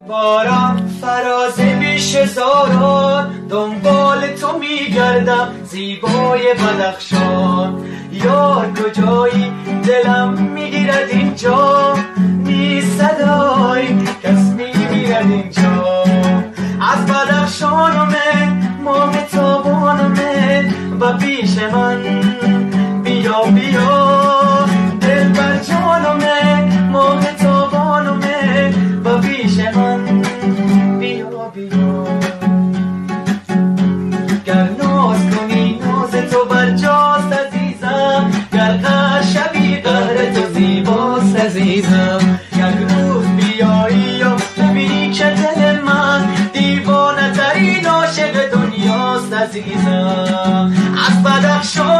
بارم فراز بیش زاران، دنبال تو میگردم زیبای بدخشان. یار کجایی دلم میگیرد اینجا، نی صدای کس میگیرد اینجا. از بدخشانمه ماه تابانمه و پیش من بیا بیا. دل بر جانمه ماه تابانمه و پیش من بیا بیا. گر ناز کنی ناز تو برجاست عزیزم، گر قهر شوی قهر تو زیباست عزیزم. یک روز بیایی و ببینی که دل من دیوانه ترین عاشق دنیاست عزیزم. از بدخشان